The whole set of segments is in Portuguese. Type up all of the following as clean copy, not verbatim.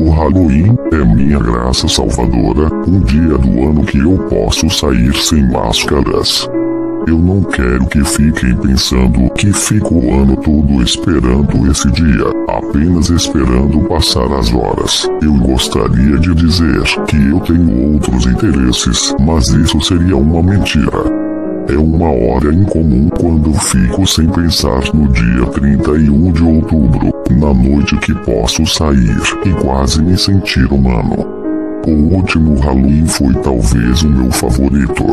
O Halloween é minha graça salvadora, um dia do ano que eu posso sair sem máscaras. Eu não quero que fiquem pensando que fico o ano todo esperando esse dia, apenas esperando passar as horas. Eu gostaria de dizer que eu tenho outros interesses, mas isso seria uma mentira. É uma hora incomum quando fico sem pensar no dia 31 de outubro, na noite que posso sair e quase me sentir humano. O último Halloween foi talvez o meu favorito.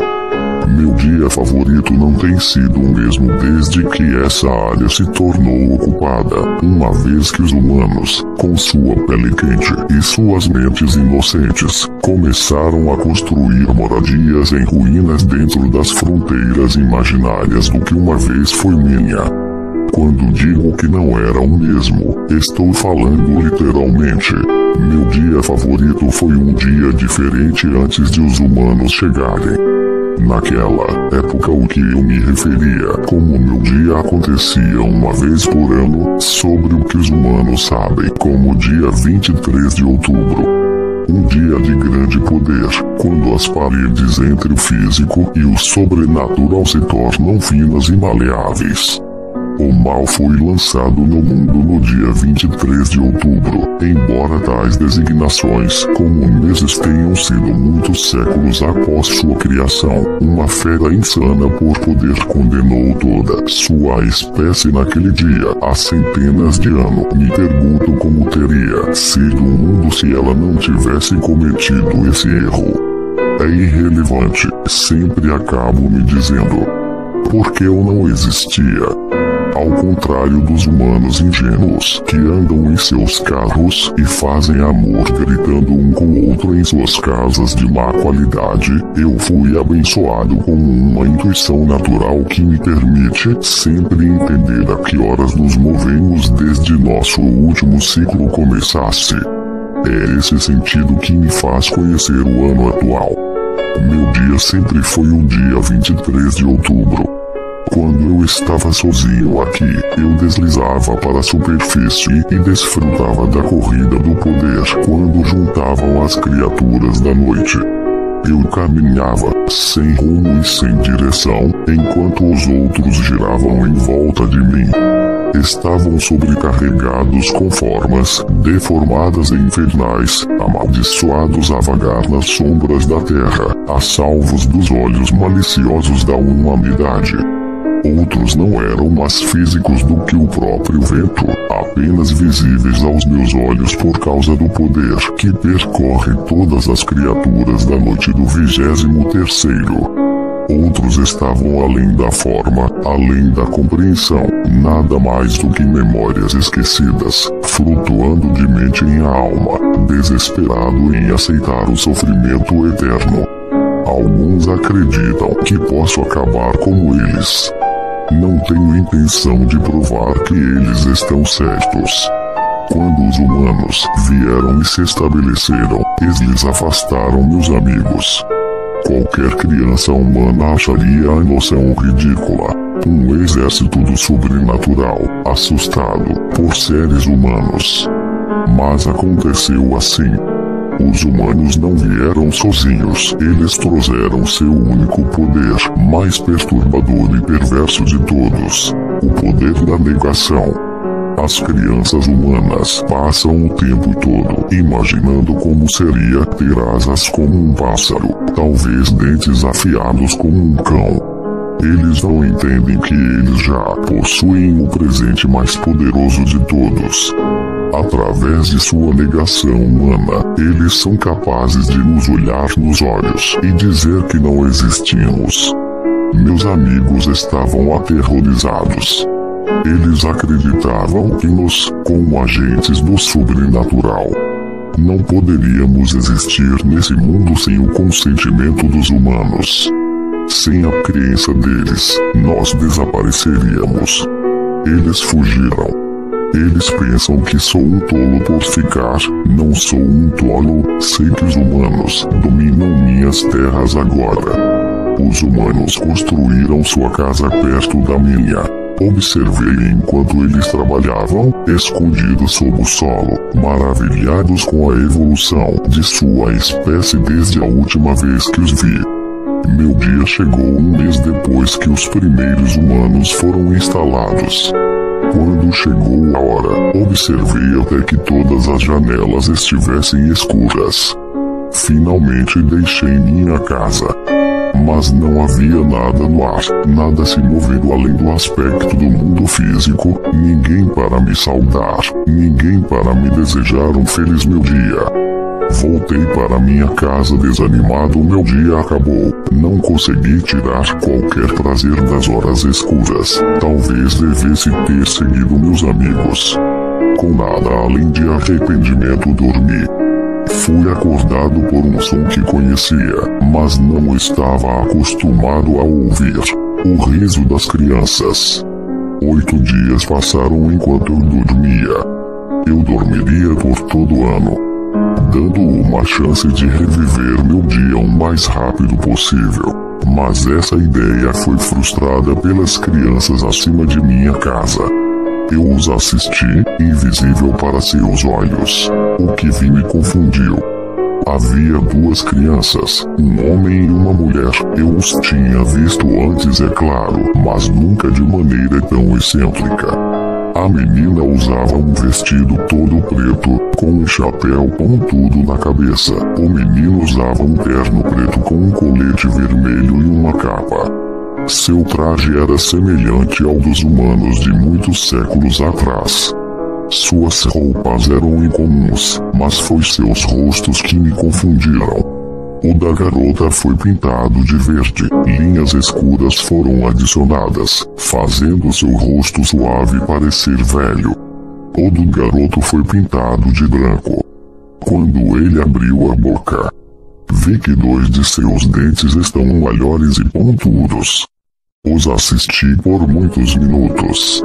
Meu dia favorito não tem sido o mesmo desde que essa área se tornou ocupada, uma vez que os humanos, com sua pele quente e suas mentes inocentes, começaram a construir moradias em ruínas dentro das fronteiras imaginárias do que uma vez foi minha. Quando digo que não era o mesmo, estou falando literalmente. Meu dia favorito foi um dia diferente antes de os humanos chegarem. Naquela época o que eu me referia como meu dia acontecia uma vez por ano, sobre o que os humanos sabem como dia 23 de outubro. Um dia de grande poder, quando as paredes entre o físico e o sobrenatural se tornam finas e maleáveis. O mal foi lançado no mundo no dia 23 de outubro, embora tais designações comunes tenham sido muitos séculos após sua criação. Uma fera insana por poder condenou toda sua espécie naquele dia, há centenas de anos. Me pergunto como teria sido o mundo se ela não tivesse cometido esse erro. É irrelevante, sempre acabo me dizendo, porque eu não existia. Ao contrário dos humanos ingênuos que andam em seus carros e fazem amor gritando um com o outro em suas casas de má qualidade, eu fui abençoado com uma intuição natural que me permite sempre entender a que horas nos movemos desde nosso último ciclo começasse. É esse sentido que me faz conhecer o ano atual. Meu dia sempre foi o dia 23 de outubro. Quando eu estava sozinho aqui, eu deslizava para a superfície e desfrutava da corrida do poder quando juntavam as criaturas da noite. Eu caminhava, sem rumo e sem direção, enquanto os outros giravam em volta de mim. Estavam sobrecarregados com formas deformadas e infernais, amaldiçoados a vagar nas sombras da terra, a salvos dos olhos maliciosos da humanidade. Outros não eram mais físicos do que o próprio vento, apenas visíveis aos meus olhos por causa do poder que percorre todas as criaturas da noite do 23º. Outros estavam além da forma, além da compreensão, nada mais do que memórias esquecidas, flutuando de mente em alma, desesperado em aceitar o sofrimento eterno. Alguns acreditam que posso acabar como eles. Não tenho intenção de provar que eles estão certos. Quando os humanos vieram e se estabeleceram, eles afastaram meus amigos. Qualquer criança humana acharia a noção ridícula. Um exército do sobrenatural, assustado por seres humanos. Mas aconteceu assim. Os humanos não vieram sozinhos, eles trouxeram seu único poder, mais perturbador e perverso de todos, o poder da negação. As crianças humanas passam o tempo todo imaginando como seria ter asas como um pássaro, talvez dentes afiados como um cão. Eles não entendem que eles já possuem o presente mais poderoso de todos. Através de sua negação humana, eles são capazes de nos olhar nos olhos e dizer que não existimos. Meus amigos estavam aterrorizados. Eles acreditavam em nós como agentes do sobrenatural. Não poderíamos existir nesse mundo sem o consentimento dos humanos. Sem a crença deles, nós desapareceríamos. Eles fugiram. Eles pensam que sou um tolo por ficar. Não sou um tolo, sei que os humanos dominam minhas terras agora. Os humanos construíram sua casa perto da minha. Observei enquanto eles trabalhavam, escondidos sob o solo, maravilhados com a evolução de sua espécie desde a última vez que os vi. Meu dia chegou um mês depois que os primeiros humanos foram instalados. Quando chegou a hora, observei até que todas as janelas estivessem escuras. Finalmente deixei minha casa. Mas não havia nada no ar, nada se movendo além do aspecto do mundo físico, ninguém para me saudar, ninguém para me desejar um feliz meu dia. Voltei para minha casa desanimado. Meu dia acabou. Não consegui tirar qualquer prazer das horas escuras. Talvez devesse ter seguido meus amigos. Com nada além de arrependimento dormi. Fui acordado por um som que conhecia, mas não estava acostumado a ouvir. O riso das crianças. 8 dias passaram enquanto eu dormia. Eu dormiria por todo ano, dando uma chance de reviver meu dia o mais rápido possível. Mas essa ideia foi frustrada pelas crianças acima de minha casa. Eu os assisti, invisível para seus olhos. O que vi me confundiu. Havia 2 crianças, um homem e uma mulher. Eu os tinha visto antes, é claro, mas nunca de maneira tão excêntrica. A menina usava um vestido todo preto, com um chapéu pontudo na cabeça. O menino usava um terno preto com um colete vermelho e uma capa. Seu traje era semelhante ao dos humanos de muitos séculos atrás. Suas roupas eram incomuns, mas foi seus rostos que me confundiram. O da garota foi pintado de verde, linhas escuras foram adicionadas, fazendo seu rosto suave parecer velho. O do garoto foi pintado de branco. Quando ele abriu a boca, vi que 2 de seus dentes estão maiores e pontudos. Os assisti por muitos minutos.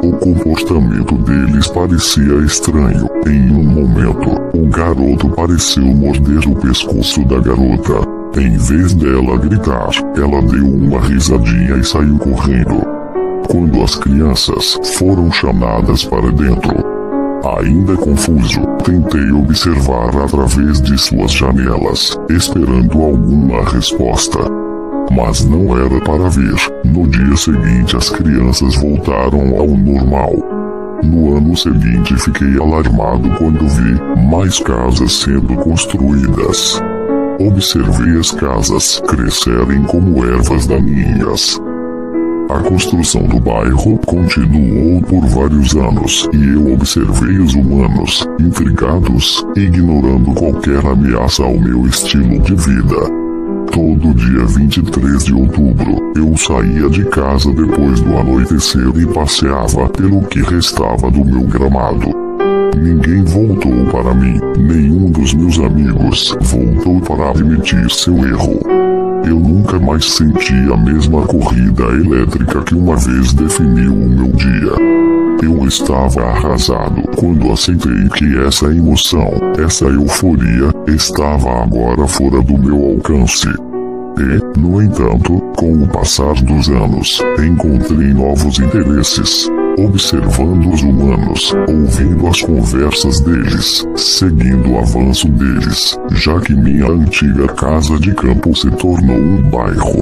O comportamento deles parecia estranho. Em um momento, o garoto pareceu morder o pescoço da garota. Em vez dela gritar, ela deu uma risadinha e saiu correndo. Quando as crianças foram chamadas para dentro, ainda confuso, tentei observar através de suas janelas, esperando alguma resposta. Mas não era para ver. No dia seguinte as crianças voltaram ao normal. No ano seguinte fiquei alarmado quando vi mais casas sendo construídas. Observei as casas crescerem como ervas daninhas. A construção do bairro continuou por vários anos e eu observei os humanos, intrigados, ignorando qualquer ameaça ao meu estilo de vida. Todo dia 23 de outubro, eu saía de casa depois do anoitecer e passeava pelo que restava do meu gramado. Ninguém voltou para mim, nenhum dos meus amigos voltou para admitir seu erro. Eu nunca mais senti a mesma corrida elétrica que uma vez definiu o meu dia. Eu estava arrasado quando aceitei que essa emoção, essa euforia, estava agora fora do meu alcance. E, no entanto, com o passar dos anos, encontrei novos interesses. Observando os humanos, ouvindo as conversas deles, seguindo o avanço deles, já que minha antiga casa de campo se tornou um bairro.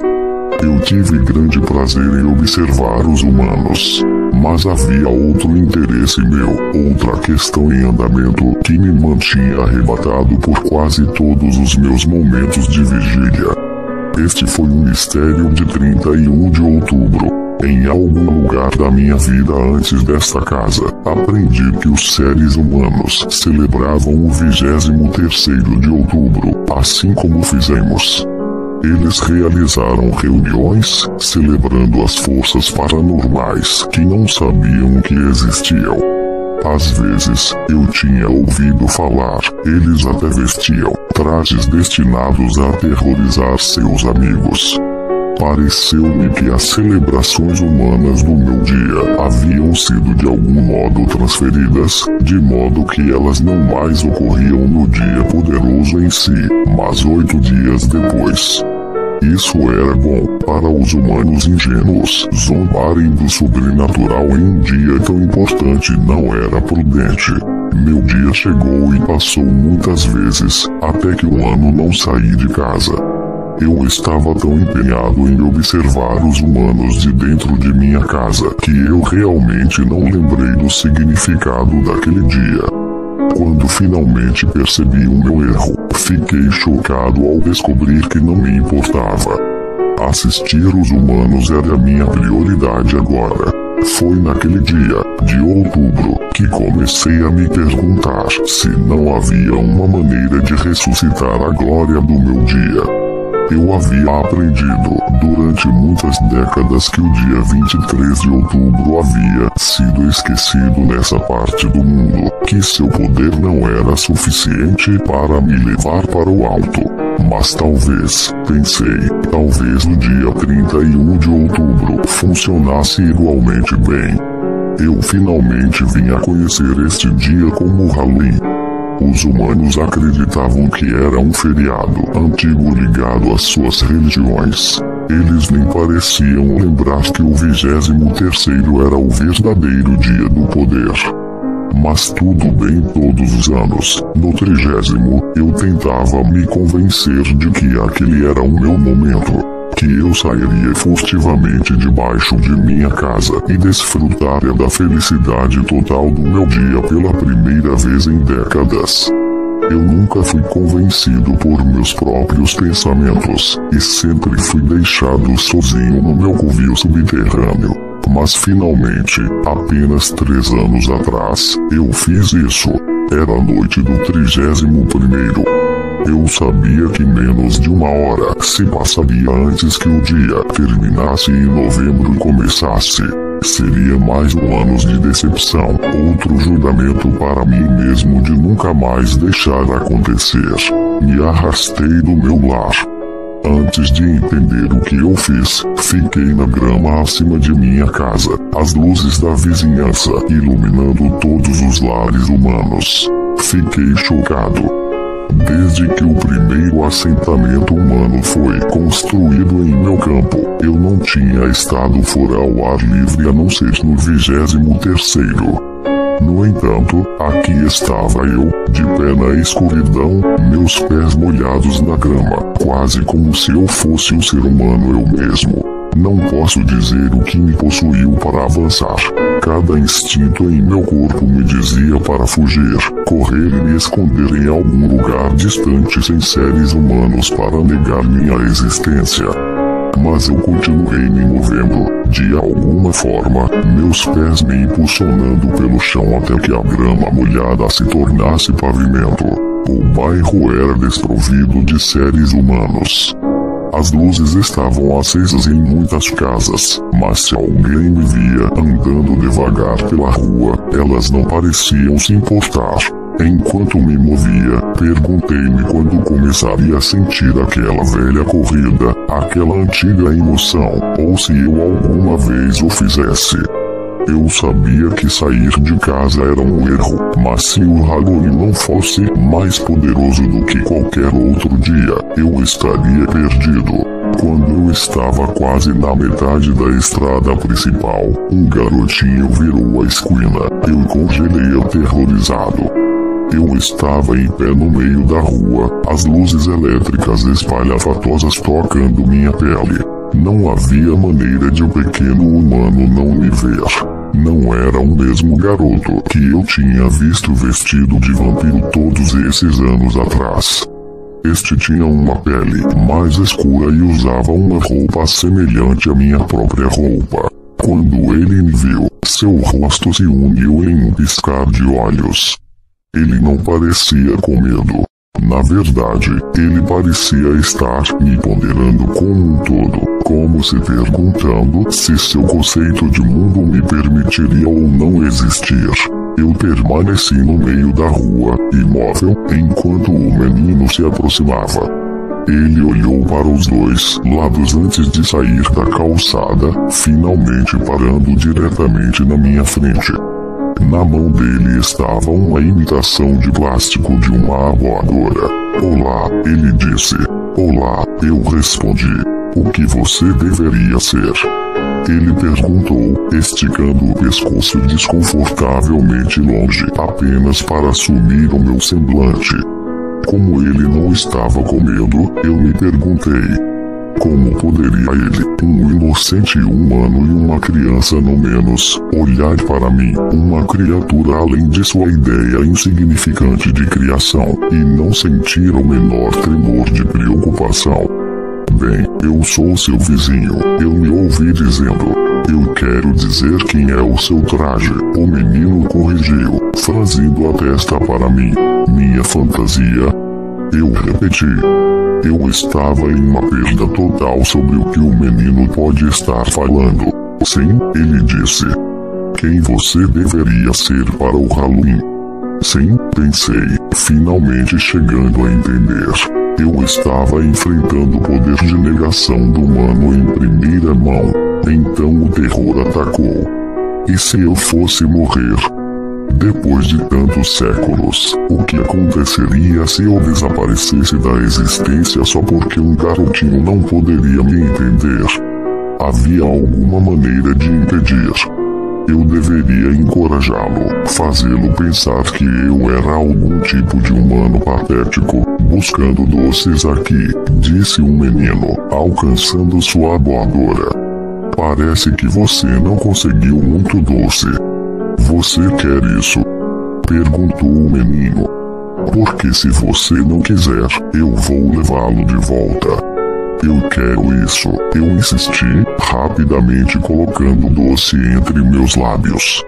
Eu tive grande prazer em observar os humanos. Mas havia outro interesse meu, outra questão em andamento que me mantinha arrebatado por quase todos os meus momentos de vigília. Este foi um mistério de 31 de outubro. Em algum lugar da minha vida antes desta casa, aprendi que os seres humanos celebravam o 23º de outubro, assim como fizemos. Eles realizaram reuniões, celebrando as forças paranormais que não sabiam que existiam. Às vezes, eu tinha ouvido falar, eles até vestiam trajes destinados a aterrorizar seus amigos. Pareceu-me que as celebrações humanas do meu dia haviam sido de algum modo transferidas, de modo que elas não mais ocorriam no dia poderoso em si, mas 8 dias depois. Isso era bom para os humanos ingênuos. Zombarem do sobrenatural em um dia tão importante não era prudente. Meu dia chegou e passou muitas vezes, até que um ano não saí de casa. Eu estava tão empenhado em observar os humanos de dentro de minha casa que eu realmente não lembrei do significado daquele dia. Quando finalmente percebi o meu erro, fiquei chocado ao descobrir que não me importava. Assistir os humanos era a minha prioridade agora. Foi naquele dia, de outubro, que comecei a me perguntar se não havia uma maneira de ressuscitar a glória do meu dia. Eu havia aprendido, durante muitas décadas, que o dia 23 de outubro havia sido esquecido nessa parte do mundo, que seu poder não era suficiente para me levar para o alto. Mas talvez, pensei, talvez o dia 31 de outubro funcionasse igualmente bem. Eu finalmente vim a conhecer este dia como Halloween. Os humanos acreditavam que era um feriado antigo ligado às suas religiões. Eles nem pareciam lembrar que o 23º era o verdadeiro dia do poder. Mas tudo bem todos os anos. No 30º, eu tentava me convencer de que aquele era o meu momento. Que eu sairia furtivamente debaixo de minha casa e desfrutaria da felicidade total do meu dia pela primeira vez em décadas. Eu nunca fui convencido por meus próprios pensamentos, e sempre fui deixado sozinho no meu covil subterrâneo. Mas finalmente, apenas 3 anos atrás, eu fiz isso. Era a noite do 31º. Eu sabia que menos de 1 hora se passaria antes que o dia terminasse e novembro começasse. Seria mais um ano de decepção, outro juramento para mim mesmo de nunca mais deixar acontecer. Me arrastei do meu lar. Antes de entender o que eu fiz, fiquei na grama acima de minha casa, as luzes da vizinhança iluminando todos os lares humanos. Fiquei chocado. Desde que o primeiro assentamento humano foi construído em meu campo, eu não tinha estado fora ao ar livre a não ser no 23º. No entanto, aqui estava eu, de pé na escuridão, meus pés molhados na grama, quase como se eu fosse um ser humano eu mesmo. Não posso dizer o que me possuiu para avançar. Cada instinto em meu corpo me dizia para fugir, correr e me esconder em algum lugar distante sem seres humanos para negar minha existência. Mas eu continuei me movendo, de alguma forma, meus pés me impulsionando pelo chão até que a grama molhada se tornasse pavimento. O bairro era desprovido de seres humanos. As luzes estavam acesas em muitas casas, mas se alguém me via andando devagar pela rua, elas não pareciam se importar. Enquanto me movia, perguntei-me quando começaria a sentir aquela velha corrida, aquela antiga emoção, ou se eu alguma vez o fizesse. Eu sabia que sair de casa era um erro, mas se o Halloween não fosse mais poderoso do que qualquer outro dia, eu estaria perdido. Quando eu estava quase na metade da estrada principal, um garotinho virou a esquina. Eu congelei aterrorizado. Eu estava em pé no meio da rua, as luzes elétricas espalhafatosas tocando minha pele. Não havia maneira de um pequeno humano não me ver. Não era o mesmo garoto que eu tinha visto vestido de vampiro todos esses anos atrás. Este tinha uma pele mais escura e usava uma roupa semelhante à minha própria roupa. Quando ele me viu, seu rosto se uniu em um piscar de olhos. Ele não parecia com medo. Na verdade, ele parecia estar me ponderando como um todo, como se perguntando se seu conceito de mundo me permitiria ou não existir. Eu permaneci no meio da rua, imóvel, enquanto o menino se aproximava. Ele olhou para os dois lados antes de sair da calçada, finalmente parando diretamente na minha frente. Na mão dele estava uma imitação de plástico de uma voadora. Olá, ele disse. Olá, eu respondi. O que você deveria ser? Ele perguntou, esticando o pescoço desconfortavelmente longe, apenas para assumir o meu semblante. Como ele não estava com medo, eu me perguntei: como poderia ele, um inocente humano e uma criança no menos, olhar para mim, uma criatura além de sua ideia insignificante de criação, e não sentir o menor tremor de preocupação? Bem, eu sou seu vizinho, eu me ouvi dizendo. Eu quero dizer quem é o seu traje. O menino corrigiu, franzindo a testa para mim. Minha fantasia? Eu repeti. Eu estava em uma perda total sobre o que o menino pode estar falando. Sim, ele disse. Quem você deveria ser para o Halloween? Sim, pensei, finalmente chegando a entender. Eu estava enfrentando o poder de negação do humano em primeira mão. Então o terror atacou. E se eu fosse morrer? Depois de tantos séculos, o que aconteceria se eu desaparecesse da existência só porque um garotinho não poderia me entender? Havia alguma maneira de impedir. Eu deveria encorajá-lo, fazê-lo pensar que eu era algum tipo de humano patético, buscando doces aqui, disse um menino, alcançando sua voadora. Parece que você não conseguiu muito doce. Você quer isso? Perguntou o menino. Porque se você não quiser, eu vou levá-lo de volta. Eu quero isso, eu insisti, rapidamente colocando o doce entre meus lábios.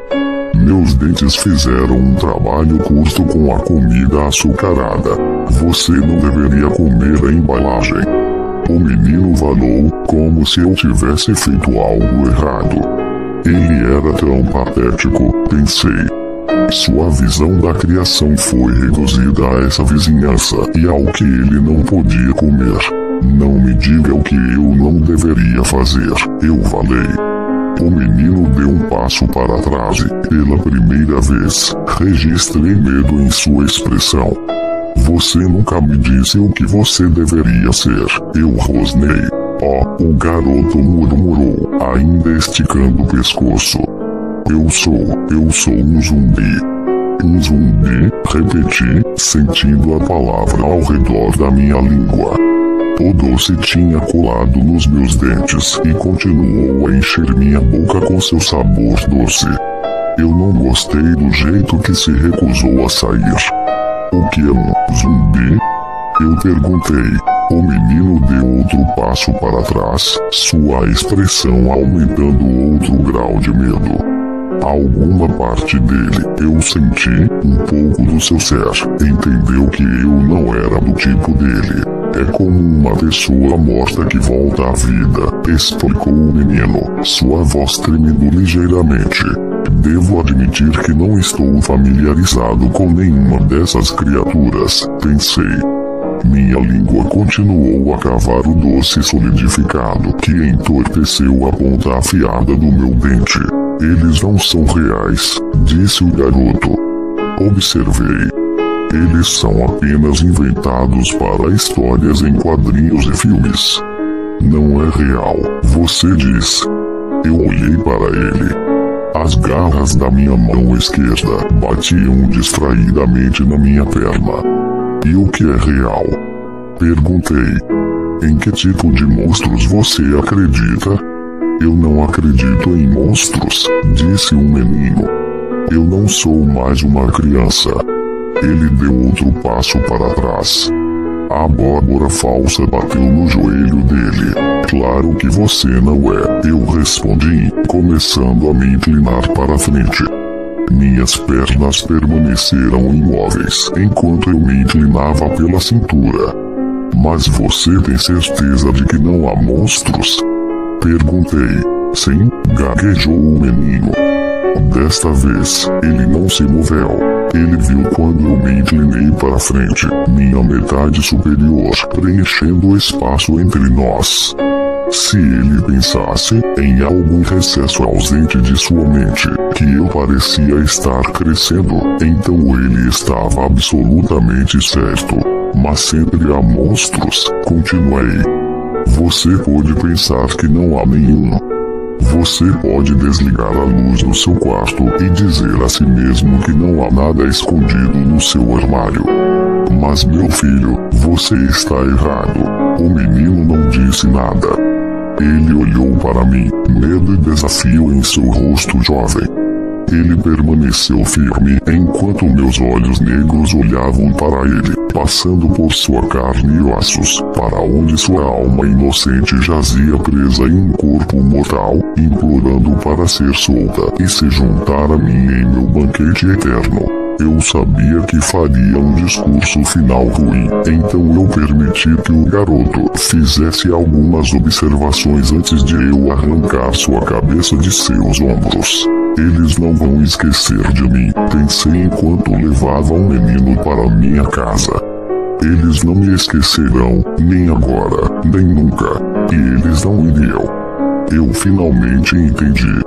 Meus dentes fizeram um trabalho curto com a comida açucarada. Você não deveria comer a embalagem. O menino valou, como se eu tivesse feito algo errado. Ele era tão patético, pensei. Sua visão da criação foi reduzida a essa vizinhança e ao que ele não podia comer. Não me diga o que eu não deveria fazer, eu falei. O menino deu um passo para trás e, pela primeira vez, registrei medo em sua expressão. Você nunca me disse o que você deveria ser, eu rosnei. Oh, o garoto murmurou, ainda esticando o pescoço. Eu sou um zumbi. Um zumbi, repeti, sentindo a palavra ao redor da minha língua. O doce tinha colado nos meus dentes e continuou a encher minha boca com seu sabor doce. Eu não gostei do jeito que se recusou a sair. O que é um zumbi? Eu perguntei. O menino deu outro passo para trás, sua expressão aumentando outro grau de medo. Alguma parte dele, eu senti, um pouco do seu ser, entendeu que eu não era do tipo dele. É como uma pessoa morta que volta à vida, explicou o menino, sua voz tremendo ligeiramente. Devo admitir que não estou familiarizado com nenhuma dessas criaturas, pensei. Minha língua continuou a cavar o doce solidificado, que entorpeceu a ponta afiada do meu dente. Eles não são reais, disse o garoto. Observei. Eles são apenas inventados para histórias em quadrinhos e filmes. Não é real, você diz. Eu olhei para ele. As garras da minha mão esquerda batiam distraidamente na minha perna. E o que é real? Perguntei. Em que tipo de monstros você acredita? Eu não acredito em monstros, disse um menino. Eu não sou mais uma criança. Ele deu outro passo para trás. A abóbora falsa bateu no joelho dele. Claro que você não é, eu respondi, começando a me inclinar para frente. Minhas pernas permaneceram imóveis enquanto eu me inclinava pela cintura. Mas você tem certeza de que não há monstros? Perguntei. Sim, gaguejou o menino. Desta vez, ele não se moveu. Ele viu quando eu me inclinei para frente, minha metade superior, preenchendo o espaço entre nós. Se ele pensasse, em algum recesso ausente de sua mente, que eu parecia estar crescendo, então ele estava absolutamente certo. Mas sempre há monstros, continuei. Você pode pensar que não há nenhum. Você pode desligar a luz no seu quarto e dizer a si mesmo que não há nada escondido no seu armário. Mas meu filho, você está errado. O menino não disse nada. Ele olhou para mim, medo e desafio em seu rosto jovem. Ele permaneceu firme enquanto meus olhos negros olhavam para ele, passando por sua carne e ossos, para onde sua alma inocente jazia presa em um corpo mortal, implorando para ser solta e se juntar a mim em meu banquete eterno. Eu sabia que faria um discurso final ruim, então eu permiti que o garoto fizesse algumas observações antes de eu arrancar sua cabeça de seus ombros. Eles não vão esquecer de mim, pensei enquanto levava um menino para minha casa. Eles não me esquecerão, nem agora, nem nunca, e eles não iriam. Eu finalmente entendi.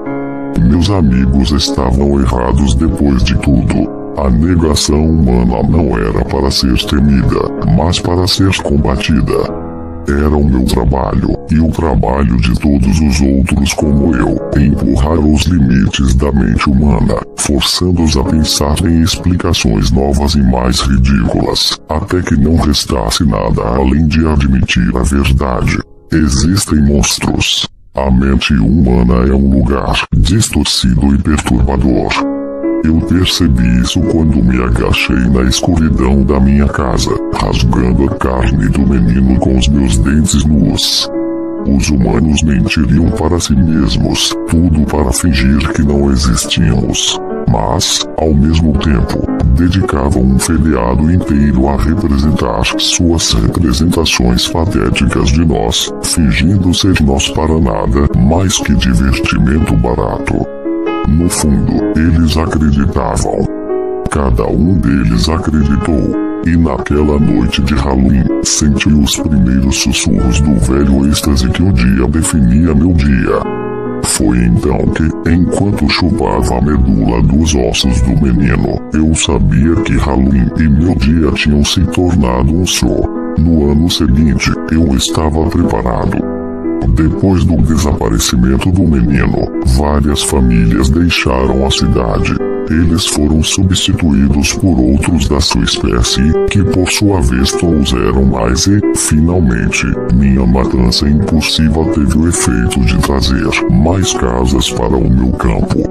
Meus amigos estavam errados depois de tudo. A negação humana não era para ser temida, mas para ser combatida. Era o meu trabalho, e o trabalho de todos os outros como eu, empurrar os limites da mente humana, forçando-os a pensar em explicações novas e mais ridículas, até que não restasse nada além de admitir a verdade. Existem monstros. A mente humana é um lugar distorcido e perturbador. Eu percebi isso quando me agachei na escuridão da minha casa, rasgando a carne do menino com os meus dentes nus. Os humanos mentiriam para si mesmos, tudo para fingir que não existíamos. Mas, ao mesmo tempo, dedicavam um feriado inteiro a representar suas representações patéticas de nós, fingindo ser nós para nada mais que divertimento barato. No fundo, eles acreditavam. Cada um deles acreditou, e naquela noite de Halloween, senti os primeiros sussurros do velho êxtase que o dia definia meu dia. Foi então que, enquanto chupava a medula dos ossos do menino, eu sabia que Halloween e meu dia tinham se tornado um só. No ano seguinte, eu estava preparado. Depois do desaparecimento do menino, várias famílias deixaram a cidade. Eles foram substituídos por outros da sua espécie, que por sua vez trouxeram mais e, finalmente, minha matança impulsiva teve o efeito de trazer mais casas para o meu campo.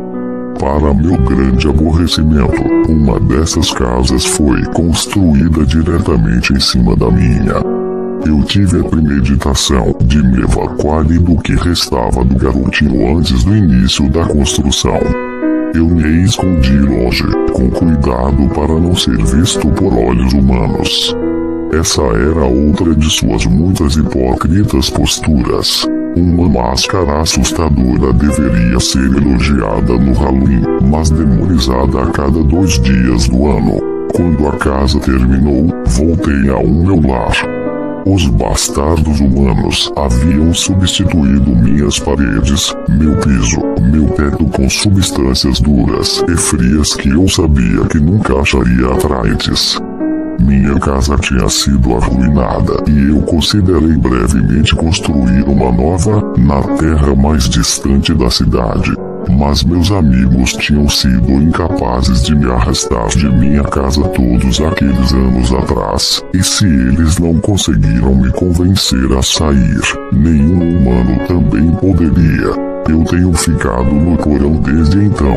Para meu grande aborrecimento, uma dessas casas foi construída diretamente em cima da minha. Eu tive a premeditação de me evacuar do que restava do garotinho antes do início da construção. Eu me escondi longe, com cuidado para não ser visto por olhos humanos. Essa era outra de suas muitas hipócritas posturas. Uma máscara assustadora deveria ser elogiada no Halloween, mas demonizada a cada 2 dias do ano. Quando a casa terminou, voltei ao meu lar. Os bastardos humanos haviam substituído minhas paredes, meu piso, meu teto com substâncias duras e frias que eu sabia que nunca acharia atraentes. Minha casa tinha sido arruinada e eu considerei brevemente construir uma nova, na terra mais distante da cidade. Mas meus amigos tinham sido incapazes de me arrastar de minha casa todos aqueles anos atrás, e se eles não conseguiram me convencer a sair, nenhum humano também poderia. Eu tenho ficado no porão desde então.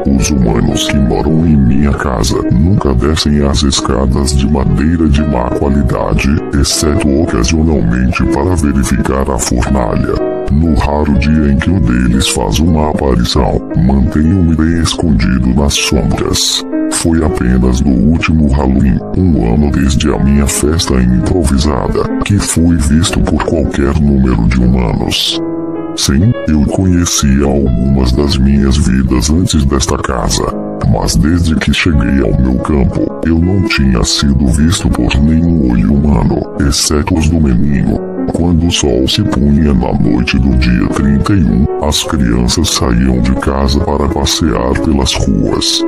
Os humanos que moram em minha casa nunca descem as escadas de madeira de má qualidade, exceto ocasionalmente para verificar a fornalha. No raro dia em que um deles faz uma aparição, mantenho-me bem escondido nas sombras. Foi apenas no último Halloween, um ano desde a minha festa improvisada, que fui visto por qualquer número de humanos. Sim, eu conhecia algumas das minhas vidas antes desta casa, mas desde que cheguei ao meu campo, eu não tinha sido visto por nenhum olho humano, exceto os do menino. Quando o sol se punha na noite do dia 31, as crianças saíam de casa para passear pelas ruas.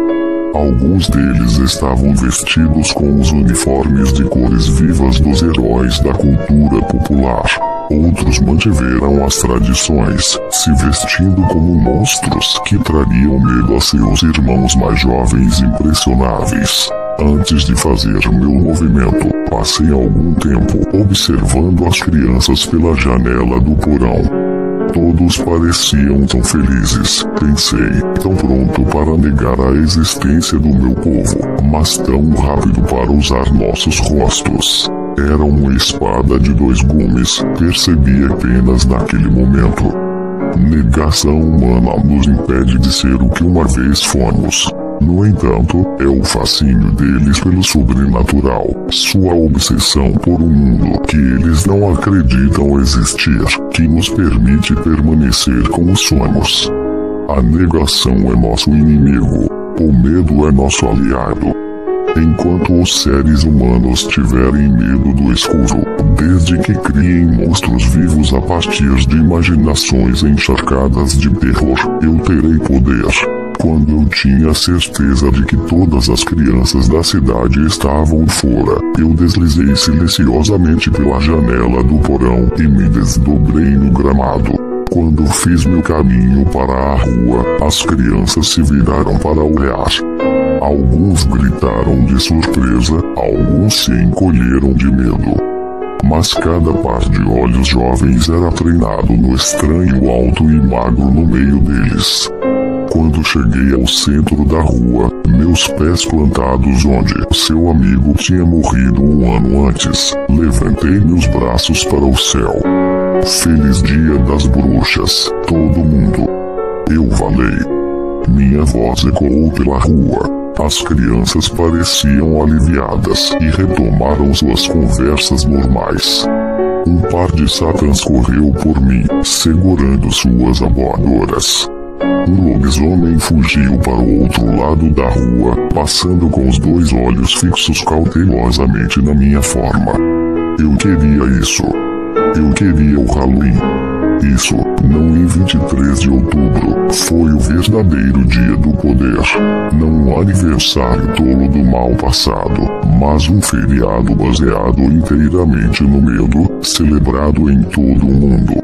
Alguns deles estavam vestidos com os uniformes de cores vivas dos heróis da cultura popular. Outros mantiveram as tradições, se vestindo como monstros que trariam medo a seus irmãos mais jovens impressionáveis. Antes de fazer meu movimento, passei algum tempo observando as crianças pela janela do porão. Todos pareciam tão felizes, pensei, tão pronto para negar a existência do meu povo, mas tão rápido para usar nossos rostos. Era uma espada de 2 gumes, percebi apenas naquele momento. Negação humana nos impede de ser o que uma vez fomos. No entanto, é o fascínio deles pelo sobrenatural, sua obsessão por um mundo que eles não acreditam existir, que nos permite permanecer como somos. A negação é nosso inimigo, o medo é nosso aliado. Enquanto os seres humanos tiverem medo do escuro, desde que criem monstros vivos a partir de imaginações encharcadas de terror, eu terei poder. Quando eu tinha certeza de que todas as crianças da cidade estavam fora, eu deslizei silenciosamente pela janela do porão e me desdobrei no gramado. Quando fiz meu caminho para a rua, as crianças se viraram para olhar. Alguns gritaram de surpresa, alguns se encolheram de medo. Mas cada par de olhos jovens era treinado no estranho alto e magro no meio deles. Quando cheguei ao centro da rua, meus pés plantados onde seu amigo tinha morrido um ano antes, levantei meus braços para o céu. Feliz dia das bruxas, todo mundo. Eu falei. Minha voz ecoou pela rua. As crianças pareciam aliviadas e retomaram suas conversas normais. Um par de satãs correu por mim, segurando suas aboadoras. Um lobisomem fugiu para o outro lado da rua, passando com os 2 olhos fixos cautelosamente na minha forma. Eu queria isso. Eu queria o Halloween. Isso, não em 23 de outubro, foi o verdadeiro dia do poder. Não um aniversário tolo do mal passado, mas um feriado baseado inteiramente no medo, celebrado em todo o mundo.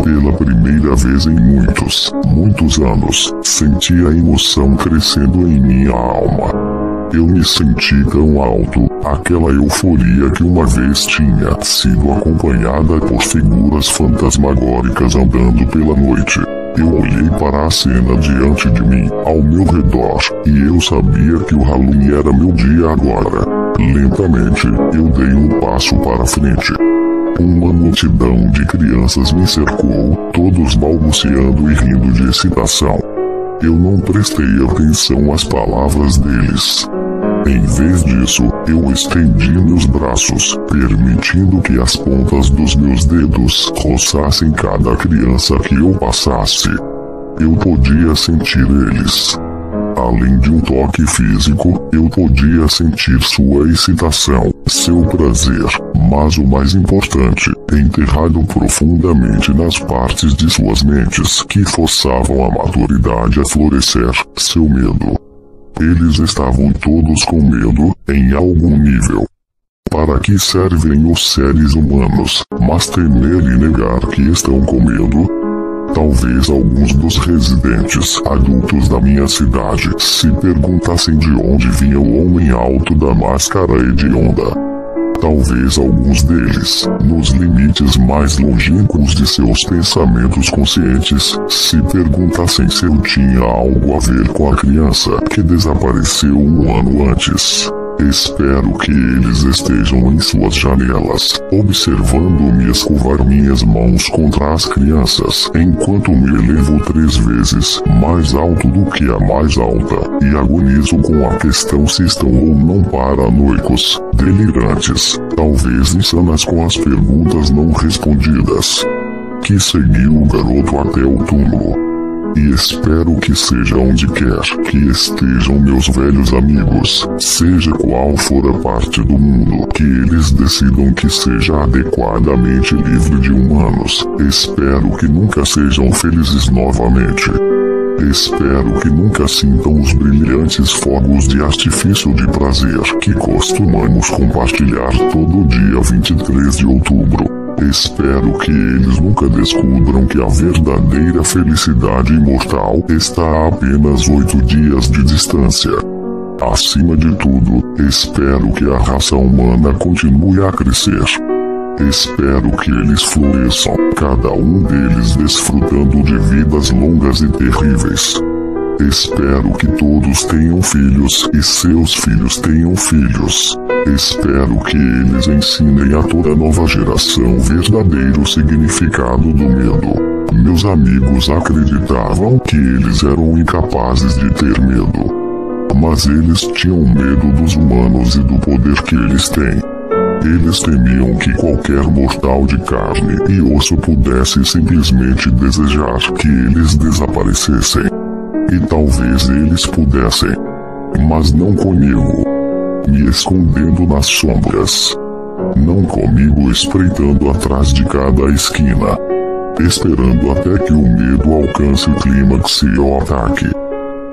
Pela primeira vez em muitos anos, senti a emoção crescendo em minha alma. Eu me senti tão alto, aquela euforia que uma vez tinha sido acompanhada por figuras fantasmagóricas andando pela noite. Eu olhei para a cena diante de mim, ao meu redor, e eu sabia que o Halloween era meu dia agora. Lentamente, eu dei um passo para frente. Uma multidão de crianças me cercou, todos balbuciando e rindo de excitação. Eu não prestei atenção às palavras deles. Em vez disso, eu estendi meus braços, permitindo que as pontas dos meus dedos roçassem cada criança que eu passasse. Eu podia sentir eles. Além de um toque físico, eu podia sentir sua excitação, seu prazer, mas o mais importante, enterrado profundamente nas partes de suas mentes que forçavam a maturidade a florescer, seu medo. Eles estavam todos com medo, em algum nível. Para que servem os seres humanos, mas temer e negar que estão com medo? Talvez alguns dos residentes adultos da minha cidade se perguntassem de onde vinha o homem alto da máscara hedionda. Talvez alguns deles, nos limites mais longínquos de seus pensamentos conscientes, se perguntassem se eu tinha algo a ver com a criança que desapareceu um ano antes. Espero que eles estejam em suas janelas, observando-me escovar minhas mãos contra as crianças, enquanto me elevo 3 vezes mais alto do que a mais alta, e agonizo com a questão se estão ou não paranoicos, delirantes, talvez insanas com as perguntas não respondidas. Que seguiu o garoto até o túmulo. E espero que seja onde quer que estejam meus velhos amigos, seja qual for a parte do mundo que eles decidam que seja adequadamente livre de humanos. Espero que nunca sejam felizes novamente. Espero que nunca sintam os brilhantes fogos de artifício de prazer que costumamos compartilhar todo dia 23 de outubro. Espero que eles nunca descubram que a verdadeira felicidade imortal está a apenas 8 dias de distância. Acima de tudo, espero que a raça humana continue a crescer. Espero que eles floresçam, cada um deles desfrutando de vidas longas e terríveis. Espero que todos tenham filhos e seus filhos tenham filhos. Espero que eles ensinem a toda nova geração o verdadeiro significado do medo. Meus amigos acreditavam que eles eram incapazes de ter medo. Mas eles tinham medo dos humanos e do poder que eles têm. Eles temiam que qualquer mortal de carne e osso pudesse simplesmente desejar que eles desaparecessem. E talvez eles pudessem. Mas não comigo. Me escondendo nas sombras. Não comigo espreitando atrás de cada esquina. Esperando até que o medo alcance o clímax e o ataque.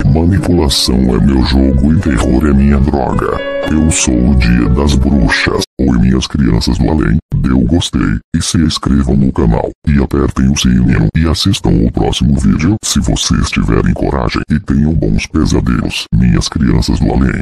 Manipulação é meu jogo e terror é minha droga. Eu sou o Dia das Bruxas. Oi, minhas crianças do além, dê o gostei, e se inscrevam no canal, e apertem o sininho, e assistam o próximo vídeo, se vocês tiverem coragem, e tenham bons pesadelos, minhas crianças do além.